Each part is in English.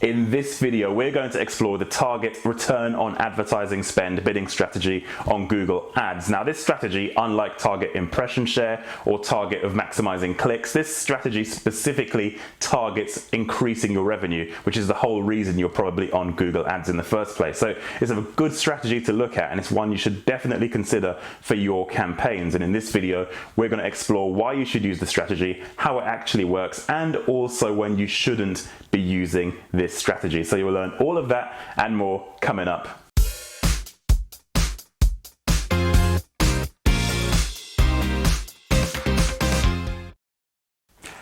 In this video, we're going to explore the target return on advertising spend bidding strategy on Google Ads. Now, this strategy, unlike target impression share or target of maximizing clicks, this strategy specifically targets increasing your revenue, which is the whole reason you're probably on Google Ads in the first place. So it's a good strategy to look at, and it's one you should definitely consider for your campaigns. And in this video, we're going to explore why you should use the strategy, how it actually works, and also when you shouldn't be using this strategy. So you'll learn all of that and more coming up.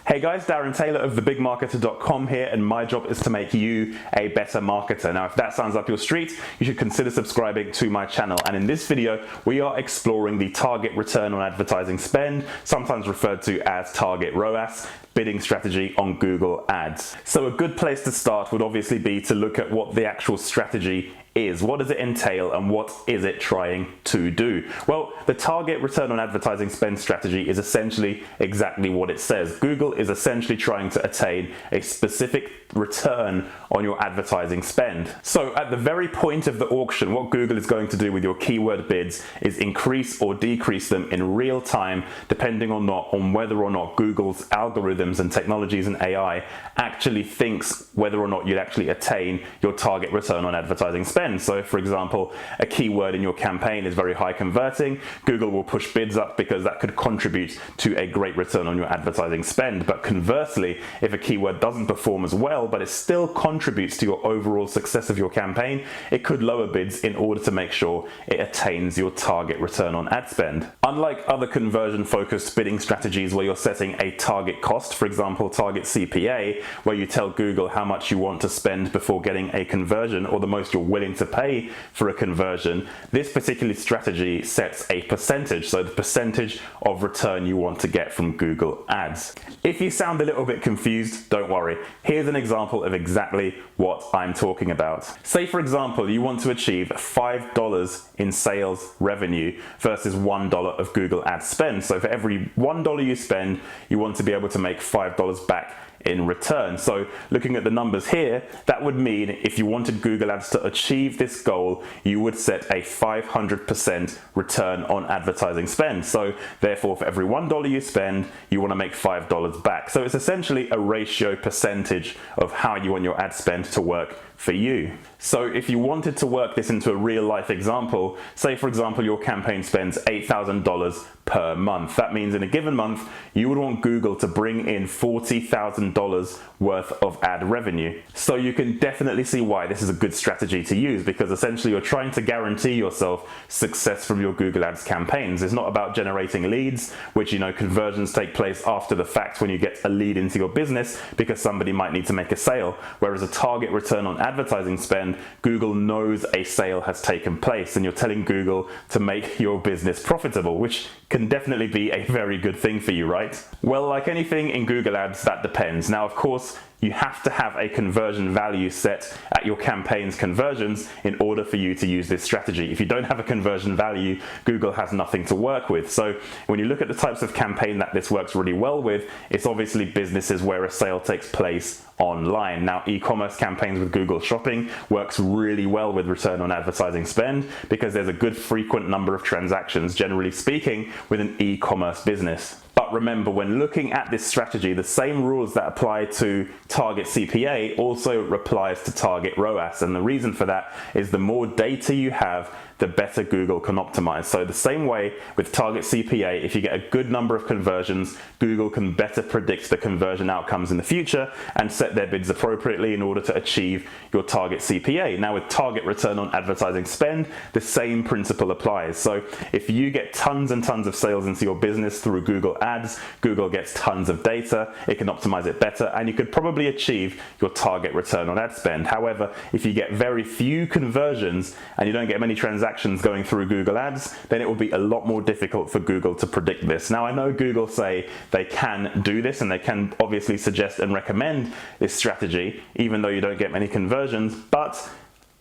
Hey guys, Darren Taylor of thebigmarketer.com here, and my job is to make you a better marketer. Now, if that sounds up your street, you should consider subscribing to my channel. And in this video, we are exploring the target return on advertising spend, sometimes referred to as target ROAS, bidding strategy on Google Ads. So a good place to start would obviously be to look at what the actual strategy is. What does it entail and what is it trying to do? Well, the target return on advertising spend strategy is essentially exactly what it says. Google is essentially trying to attain a specific return on your advertising spend. So at the very point of the auction, what Google is going to do with your keyword bids is increase or decrease them in real time, depending on whether or not Google's algorithms and technologies and AI actually thinks whether or not you'd actually attain your target return on advertising spend. So for example, a keyword in your campaign is very high converting, Google will push bids up because that could contribute to a great return on your advertising spend. But conversely, if a keyword doesn't perform as well, but it still contributes to your overall success of your campaign, it could lower bids in order to make sure it attains your target return on ad spend. Unlike other conversion-focused bidding strategies where you're setting a target cost, for example, target CPA, where you tell Google how much you want to spend before getting a conversion or the most you're willing to pay for a conversion, this particular strategy sets a percentage, so the percentage of return you want to get from Google Ads. If you sound a little bit confused, don't worry. Here's an example of exactly what I'm talking about. Say, for example, you want to achieve $5 in sales revenue versus $1 of Google Ads spend. So for every $1 you spend, you want to be able to make $5 back in return. So looking at the numbers here, that would mean if you wanted Google Ads to achieve this goal, you would set a 500% return on advertising spend. So therefore, for every $1 you spend, you want to make $5 back. So it's essentially a ratio percentage of how you want your ad spend to work for you. So if you wanted to work this into a real life example, say for example your campaign spends $8,000 per month. That means in a given month you would want Google to bring in $40,000 worth of ad revenue. So you can definitely see why this is a good strategy to use, because essentially you're trying to guarantee yourself success from your Google Ads campaigns. It's not about generating leads, which, you know, conversions take place after the fact when you get a lead into your business because somebody might need to make a sale, whereas a target return on advertising spend, Google knows a sale has taken place and you're telling Google to make your business profitable, which can definitely be a very good thing for you, right? Well, like anything in Google Ads, that depends. Now, of course, you have to have a conversion value set at your campaign's conversions in order for you to use this strategy. If you don't have a conversion value, Google has nothing to work with. So when you look at the types of campaign that this works really well with, it's obviously businesses where a sale takes place online. Now, e-commerce campaigns with Google Shopping works really well with return on advertising spend because there's a good frequent number of transactions, generally speaking, with an e-commerce business. But remember, when looking at this strategy, the same rules that apply to target CPA also applies to target ROAS. And the reason for that is the more data you have, the better Google can optimize. So the same way with target CPA, if you get a good number of conversions, Google can better predict the conversion outcomes in the future and set their bids appropriately in order to achieve your target CPA. Now with target return on advertising spend, the same principle applies. So if you get tons and tons of sales into your business through Google Ads, Google gets tons of data, it can optimize it better, and you could probably achieve your target return on ad spend. However, if you get very few conversions and you don't get many transactions going through Google Ads, then it will be a lot more difficult for Google to predict this. Now, I know Google say they can do this and they can obviously suggest and recommend this strategy, even though you don't get many conversions, but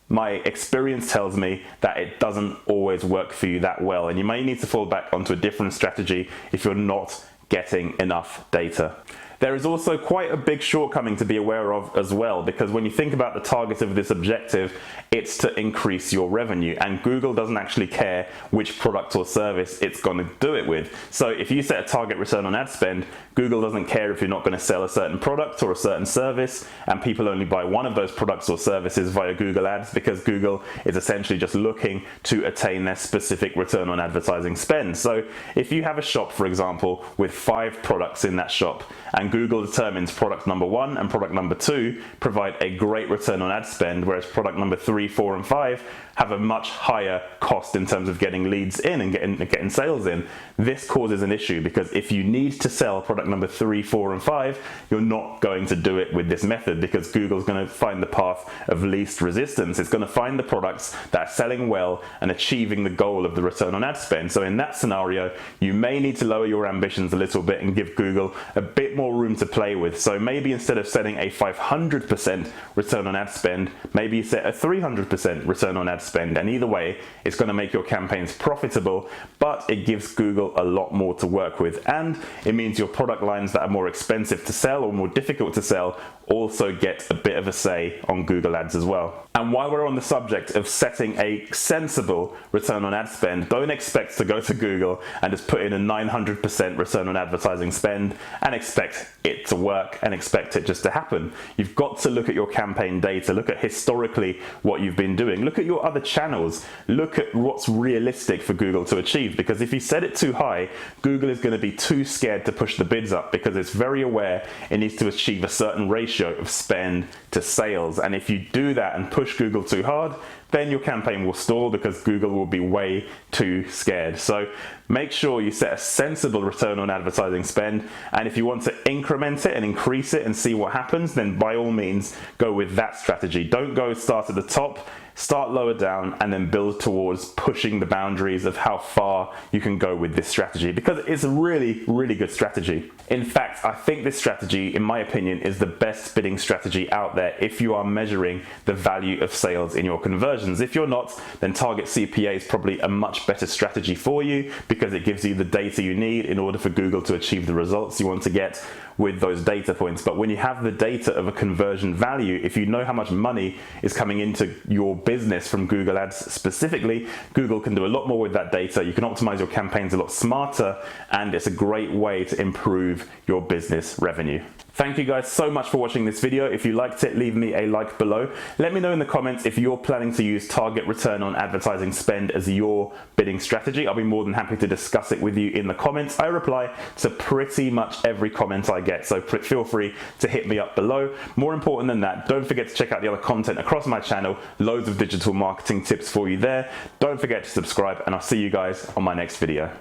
my experience tells me that it doesn't always work for you that well, and you may need to fall back onto a different strategy if you're not getting enough data. There is also quite a big shortcoming to be aware of as well, because when you think about the target of this objective, it's to increase your revenue, and Google doesn't actually care which product or service it's going to do it with. So if you set a target return on ad spend, Google doesn't care if you're not going to sell a certain product or a certain service, and people only buy one of those products or services via Google Ads, because Google is essentially just looking to attain their specific return on advertising spend. So if you have a shop, for example, with 5 products in that shop, and Google determines product number 1 and product number 2 provide a great return on ad spend, whereas product number 3, 4, and 5 have a much higher cost in terms of getting leads in and getting sales in, this causes an issue, because if you need to sell product number 3, 4, and 5, you're not going to do it with this method, because Google's going to find the path of least resistance. It's going to find the products that are selling well and achieving the goal of the return on ad spend. So in that scenario, you may need to lower your ambitions a little bit and give Google a bit more room to play with. So maybe instead of setting a 500% return on ad spend, maybe you set a 300% return on ad spend, and either way it's going to make your campaigns profitable, but it gives Google a lot more to work with, and it means your product lines that are more expensive to sell or more difficult to sell also get a bit of a say on Google Ads as well. And while we're on the subject of setting a sensible return on ad spend, don't expect to go to Google and just put in a 900% return on advertising spend and expect it to work and expect it just to happen. You've got to look at your campaign data, look at historically what you've been doing, look at your other channels, look at what's realistic for Google to achieve, because if you set it too high, Google is going to be too scared to push the bids up, because it's very aware it needs to achieve a certain ratio of spend to sales. And if you do that and push Google too hard, then your campaign will stall, because Google will be way too scared. So make sure you set a sensible return on advertising spend, and if you want to increment it and increase it and see what happens, then by all means go with that strategy. Don't go start at the top, start lower down, and then build towards pushing the boundaries of how far you can go with this strategy, because it's a really, really good strategy. In fact, I think this strategy, in my opinion, is the best bidding strategy out there if you are measuring the value of sales in your conversions. If you're not, then target CPA is probably a much better strategy for you, because it gives you the data you need in order for Google to achieve the results you want to get with those data points. But when you have the data of a conversion value, if you know how much money is coming into your business from Google Ads specifically, Google can do a lot more with that data. You can optimize your campaigns a lot smarter, and it's a great way to improve your business revenue. Thank you guys so much for watching this video. If you liked it, leave me a like below. Let me know in the comments if you're planning to use target return on advertising spend as your bidding strategy. I'll be more than happy to discuss it with you in the comments. I reply to pretty much every comment I get, so feel free to hit me up below. More important than that, don't forget to check out the other content across my channel. Loads of digital marketing tips for you there. Don't forget to subscribe, and I'll see you guys on my next video.